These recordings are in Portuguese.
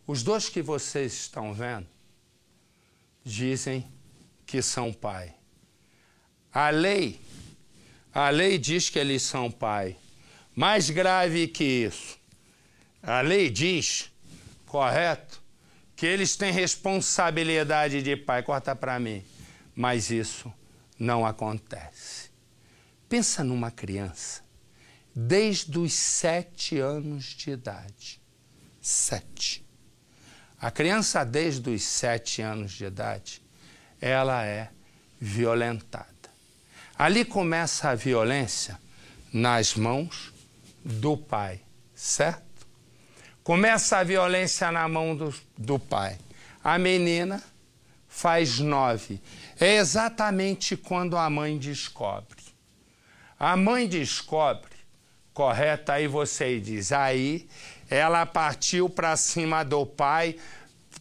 Os dois que vocês estão vendo dizem que são pai. A lei diz que eles são pai. Mais grave que isso, a lei diz, correto, que eles têm responsabilidade de pai. Corta para mim. Mas isso não acontece. Pensa numa criança, desde os 7 anos de idade. 7. A criança, desde os 7 anos de idade, ela é violentada. Ali começa a violência nas mãos do pai, certo? Começa a violência na mão do pai. A menina faz 9. É exatamente quando a mãe descobre. A mãe descobre, correto? Aí você diz, aí ela partiu para cima do pai,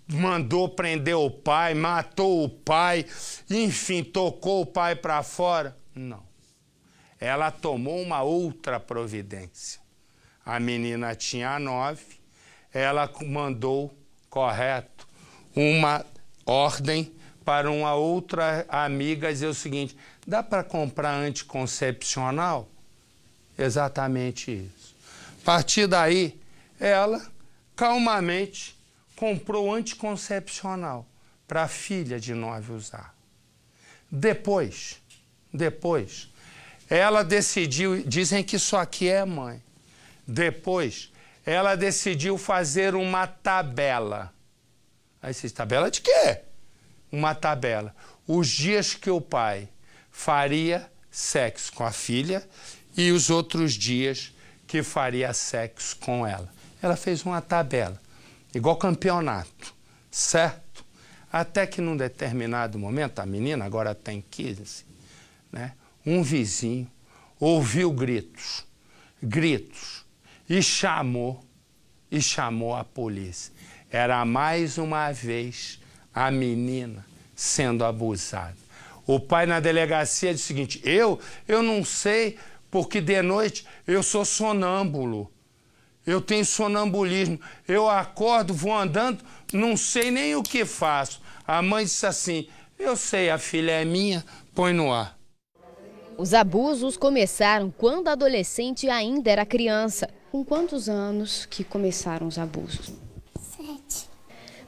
mandou prender o pai, matou o pai, enfim, tocou o pai para fora. Não. Ela tomou uma outra providência. A menina tinha 9, ela mandou, correto, uma ordem para uma outra amiga dizer o seguinte, dá para comprar anticoncepcional? Exatamente isso. A partir daí, ela calmamente comprou anticoncepcional para a filha de 9 usar. Depois, ela decidiu, dizem que isso aqui é mãe. Depois, ela decidiu fazer uma tabela. Aí vocês, tabela de quê? Uma tabela. Os dias que o pai faria sexo com a filha e os outros dias que faria sexo com ela. Ela fez uma tabela, igual campeonato, certo? Até que num determinado momento, a menina agora tem 15, né? Um vizinho ouviu gritos, e chamou a polícia. Era mais uma vez a menina sendo abusada. O pai na delegacia disse o seguinte, eu não sei porque de noite eu sou sonâmbulo. Eu tenho sonambulismo. Eu acordo, vou andando, não sei nem o que faço. A mãe disse assim, eu sei, a filha é minha, põe no ar. Os abusos começaram quando a adolescente ainda era criança. Com quantos anos que começaram os abusos? 7.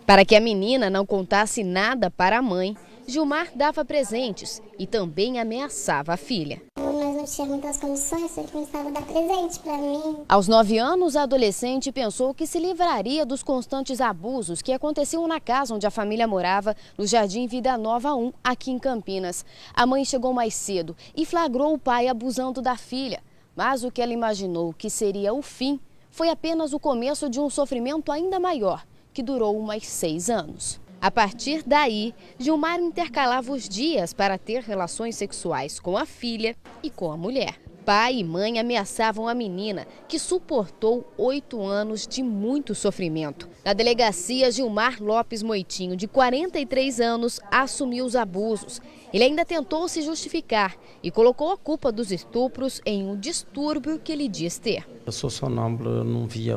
Para que a menina não contasse nada para a mãe, Gilmar dava presentes e também ameaçava a filha. Nós não tínhamos muitas condições, ele começava a dar presente para mim. Aos 9 anos, a adolescente pensou que se livraria dos constantes abusos que aconteciam na casa onde a família morava, no Jardim Vida Nova 1, aqui em Campinas. A mãe chegou mais cedo e flagrou o pai abusando da filha. Mas o que ela imaginou que seria o fim foi apenas o começo de um sofrimento ainda maior, que durou mais 6 anos. A partir daí, Gilmar intercalava os dias para ter relações sexuais com a filha e com a mulher. Pai e mãe ameaçavam a menina, que suportou 8 anos de muito sofrimento. Na delegacia, Gilmar Lopes Moitinho, de 43 anos, assumiu os abusos. Ele ainda tentou se justificar e colocou a culpa dos estupros em um distúrbio que ele diz ter. Eu sou sonâmbulo, eu não via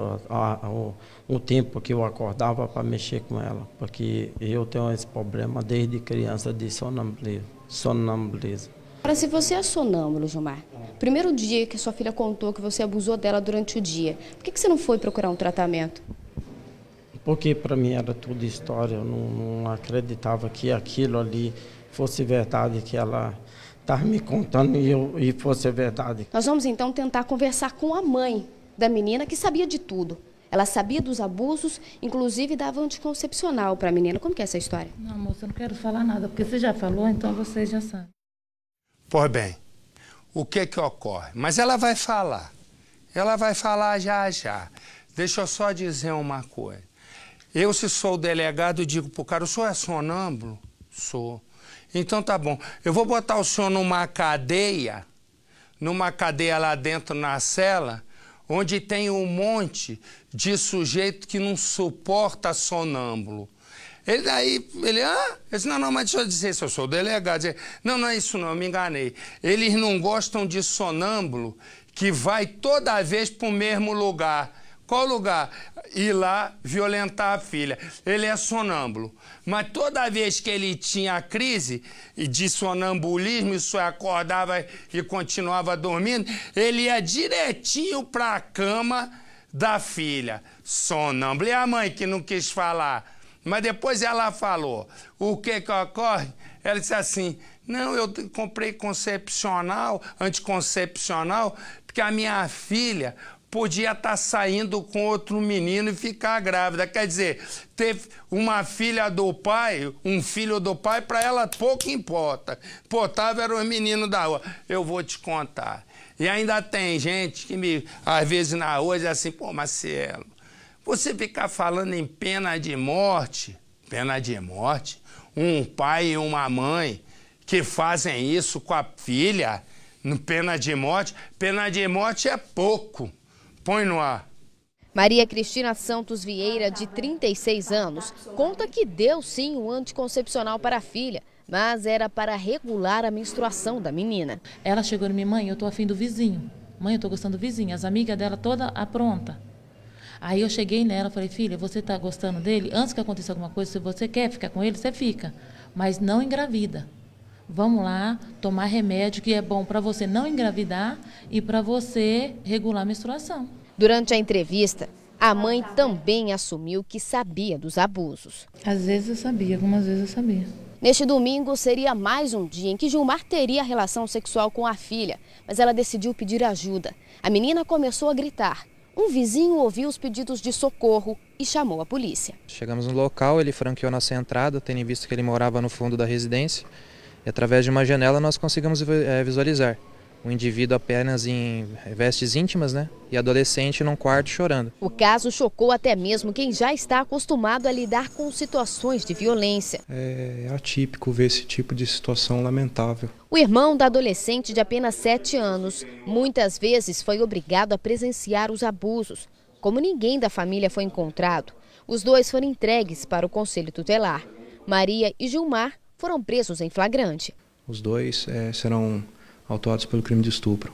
o tempo que eu acordava para mexer com ela, porque eu tenho esse problema desde criança de sonambulismo. Agora, se você é sonâmbulo, Gilmar, primeiro dia que sua filha contou que você abusou dela durante o dia, por que você não foi procurar um tratamento? Porque para mim era tudo história, eu não acreditava que aquilo ali fosse verdade, que ela estava me contando e fosse verdade. Nós vamos então tentar conversar com a mãe da menina, que sabia de tudo. Ela sabia dos abusos, inclusive dava anticoncepcional para a menina. Como que é essa história? Não, moça, eu não quero falar nada, porque você já falou, então vocês já sabem. Pois bem, o que ocorre? Mas ela vai falar já. Deixa eu só dizer uma coisa. Eu, se sou o delegado, digo pro cara, o senhor é sonâmbulo? Sou. Então tá bom, eu vou botar o senhor numa cadeia lá dentro na cela, onde tem um monte de sujeito que não suporta sonâmbulo. Ele disse, não, mas deixa eu dizer, se eu sou o delegado, não é isso não, eu me enganei. Eles não gostam de sonâmbulo que vai toda vez para o mesmo lugar. Qual lugar? Ir lá violentar a filha. Ele é sonâmbulo. Mas toda vez que ele tinha crise de sonambulismo, isso acordava e continuava dormindo, ele ia direitinho para a cama da filha. Sonâmbulo. E a mãe que não quis falar? Mas depois ela falou. O que ocorre? Ela disse assim, não, eu comprei anticoncepcional, porque a minha filha podia estar saindo com outro menino e ficar grávida. Quer dizer, ter uma filha do pai, um filho do pai, para ela pouco importa. Importava era os meninos da rua. Eu vou te contar. E ainda tem gente que às vezes na rua diz assim, pô, Marcelo, você ficar falando em pena de morte, um pai e uma mãe que fazem isso com a filha, pena de morte é pouco. Põe no ar. Maria Cristina Santos Vieira, de 36 anos, conta que deu sim um anticoncepcional para a filha, mas era para regular a menstruação da menina. Ela chegou em mim, mãe, eu tô afim do vizinho. Mãe, eu tô gostando do vizinho. As amigas dela toda apronta. Aí eu cheguei nela e falei, filha, você tá gostando dele? Antes que aconteça alguma coisa, se você quer ficar com ele, você fica. Mas não engravida. Vamos lá tomar remédio que é bom para você não engravidar e para você regular a menstruação. Durante a entrevista, a mãe também assumiu que sabia dos abusos. Às vezes eu sabia, algumas vezes eu sabia. Neste domingo seria mais um dia em que Gilmar teria relação sexual com a filha, mas ela decidiu pedir ajuda. A menina começou a gritar. Um vizinho ouviu os pedidos de socorro e chamou a polícia. Chegamos no local, ele franqueou nossa entrada, tendo visto que ele morava no fundo da residência. E através de uma janela nós conseguimos visualizar um indivíduo apenas em vestes íntimas, né? E adolescente num quarto chorando. O caso chocou até mesmo quem já está acostumado a lidar com situações de violência. É atípico ver esse tipo de situação lamentável. O irmão da adolescente de apenas 7 anos muitas vezes foi obrigado a presenciar os abusos. Como ninguém da família foi encontrado, os dois foram entregues para o Conselho Tutelar. Maria e Gilmar foram presos em flagrante. Os dois serão autuados pelo crime de estupro.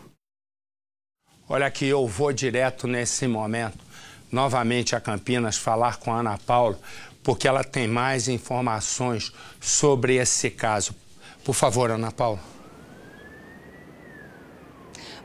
Olha aqui, eu vou direto nesse momento, novamente a Campinas, falar com a Ana Paula, porque ela tem mais informações sobre esse caso. Por favor, Ana Paula.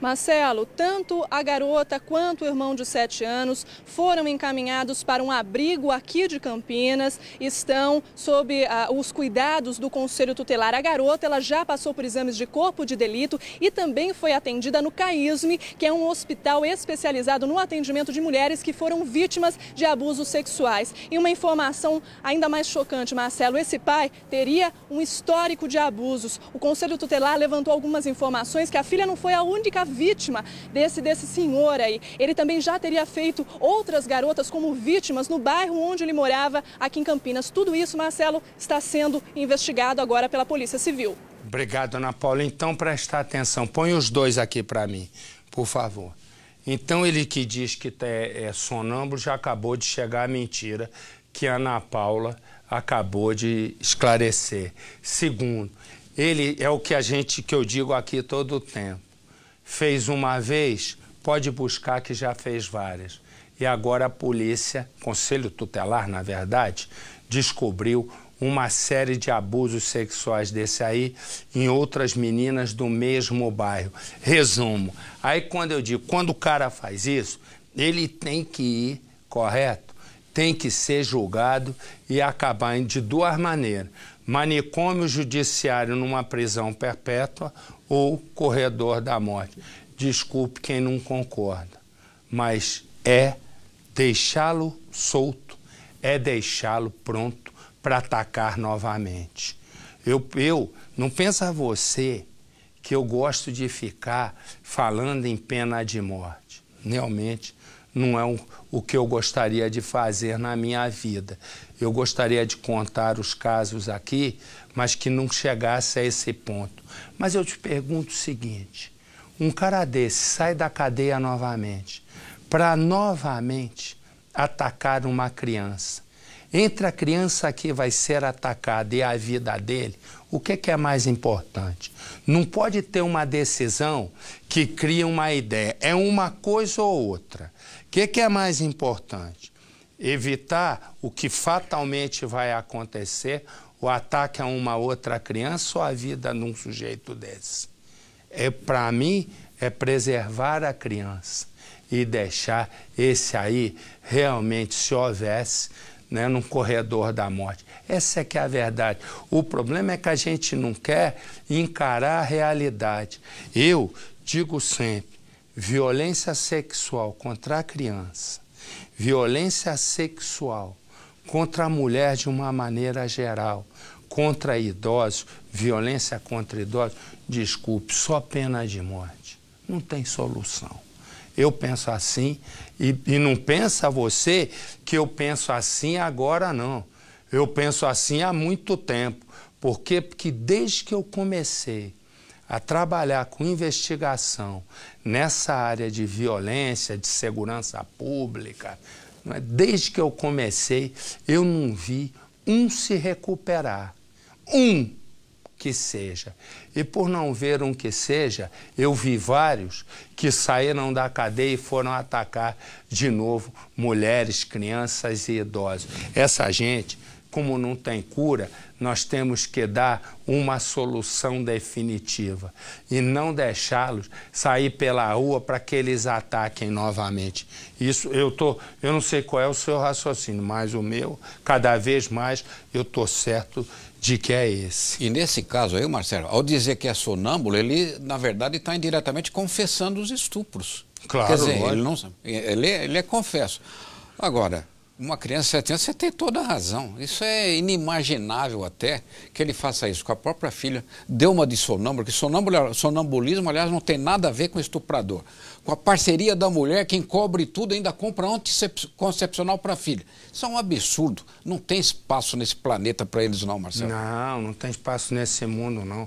Marcelo, tanto a garota quanto o irmão de 7 anos foram encaminhados para um abrigo aqui de Campinas, estão sob os cuidados do Conselho Tutelar. A garota ela já passou por exames de corpo de delito e também foi atendida no CAISM, que é um hospital especializado no atendimento de mulheres que foram vítimas de abusos sexuais. E uma informação ainda mais chocante, Marcelo, esse pai teria um histórico de abusos. O Conselho Tutelar levantou algumas informações que a filha não foi a única vítima desse senhor aí. Ele também já teria feito outras garotas como vítimas no bairro onde ele morava, aqui em Campinas. Tudo isso, Marcelo, está sendo investigado agora pela Polícia Civil. Obrigado, Ana Paula. Então, presta atenção. Põe os dois aqui para mim, por favor. Então, ele que diz que é sonâmbulo, já acabou de chegar a mentira que a Ana Paula acabou de esclarecer. Segundo, ele é o que eu digo aqui todo o tempo. Fez uma vez, pode buscar que já fez várias. E agora a polícia, Conselho Tutelar, na verdade, descobriu uma série de abusos sexuais desse aí em outras meninas do mesmo bairro. Resumo, aí quando eu digo, quando o cara faz isso, ele tem que ir, correto? Tem que ser julgado e acabar de duas maneiras. Manicômio judiciário numa prisão perpétua ou corredor da morte. Desculpe quem não concorda, mas é deixá-lo solto, é deixá-lo pronto para atacar novamente. Eu não pensa você que eu gosto de ficar falando em pena de morte. Realmente não é o que eu gostaria de fazer na minha vida. Eu gostaria de contar os casos aqui, mas que não chegasse a esse ponto. Mas eu te pergunto o seguinte, um cara desse sai da cadeia novamente, para novamente atacar uma criança. Entre a criança que vai ser atacada e a vida dele, o que é mais importante? Não pode ter uma decisão que cria uma ideia, é uma coisa ou outra. que é mais importante? Evitar o que fatalmente vai acontecer, o ataque a uma outra criança ou a vida de um sujeito desse? Para mim, é preservar a criança e deixar esse aí realmente, se houvesse, né, num corredor da morte. Essa é que é a verdade. O problema é que a gente não quer encarar a realidade. Eu digo sempre, violência sexual contra a criança, violência sexual contra a mulher de uma maneira geral, contra idosos, violência contra idosos, desculpe, só pena de morte. Não tem solução. Eu penso assim, e não pensa você que eu penso assim agora, não. Eu penso assim há muito tempo. Por quê? Porque desde que eu comecei a trabalhar com investigação nessa área de violência, de segurança pública, desde que eu comecei, eu não vi um se recuperar. Um que seja. E por não ver um que seja, eu vi vários que saíram da cadeia e foram atacar de novo mulheres, crianças e idosos. Essa gente, como não tem cura, nós temos que dar uma solução definitiva e não deixá-los sair pela rua para que eles ataquem novamente. Isso eu não sei qual é o seu raciocínio, mas o meu, cada vez mais, eu estou certo de que é esse. E nesse caso aí, Marcelo, ao dizer que é sonâmbulo, ele, na verdade, está indiretamente confessando os estupros. Claro, quer dizer, ele é confesso. Agora, uma criança de 7 anos, você tem toda a razão. Isso é inimaginável até que ele faça isso com a própria filha. Deu uma de sonâmbulo, que sonambulismo, aliás, não tem nada a ver com estuprador. Com a parceria da mulher, quem cobre tudo ainda compra anticoncepcional para a filha. Isso é um absurdo. Não tem espaço nesse planeta para eles não, Marcelo. Não tem espaço nesse mundo, não.